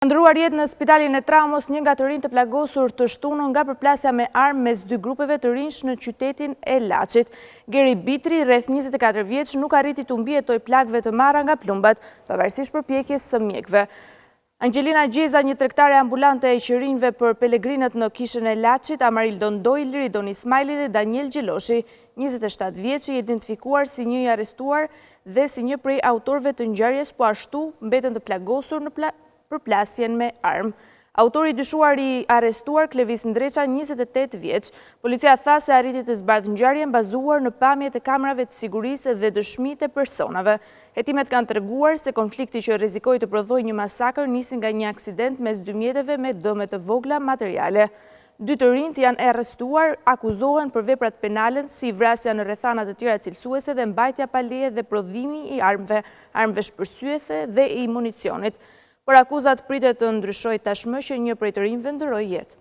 Ndëruar jetë në spitalin e traumës, një nga të rinj të plagosur të shtunën nga përplasja me armë mes dy grupeve të rinj në qytetin e Laçit. Geri Bitri, rreth 24 vjeç, nuk arriti të mbijetoj plagëve të marra nga plumbat, pavarësisht përpjekjes së mjekëve. Angelina Gjeza, një tregtare ambulante e qërinjve për pelegrinët në kishën e Laçit, Amaril Dondoj, Liridon Ismaili dhe Daniel Gjeloshi, 27 vjeç, i identifikuar si një i arrestuar dhe si një prej autorëve të ngjarjes, po ashtu mbeten të plagosur në përplasjen me armë. Autori dyshuar i arrestuar, Klevis Ndreqa, 28 vjeç. Policia tha se arriti të zbardhë ngjarjen bazuar në pamjet e kamerave të sigurisë dhe dëshmitë e personave. Hetimet kanë treguar se konflikti që rrezikoi të prodhojë një masakër nisi nga një aksident mes dy mjeteve me dëme të vogla materiale. Dy të rinjt janë arrestuar, akuzohen për veprat penale si vrasja në rrethana të tjera cilësuese dhe mbajtja pa leje dhe prodhimi i armëve shpërsyese dhe i municionit. Por akuzat pritet të ndryshojë tashmë që një prej të rinjve ndëroi jetë.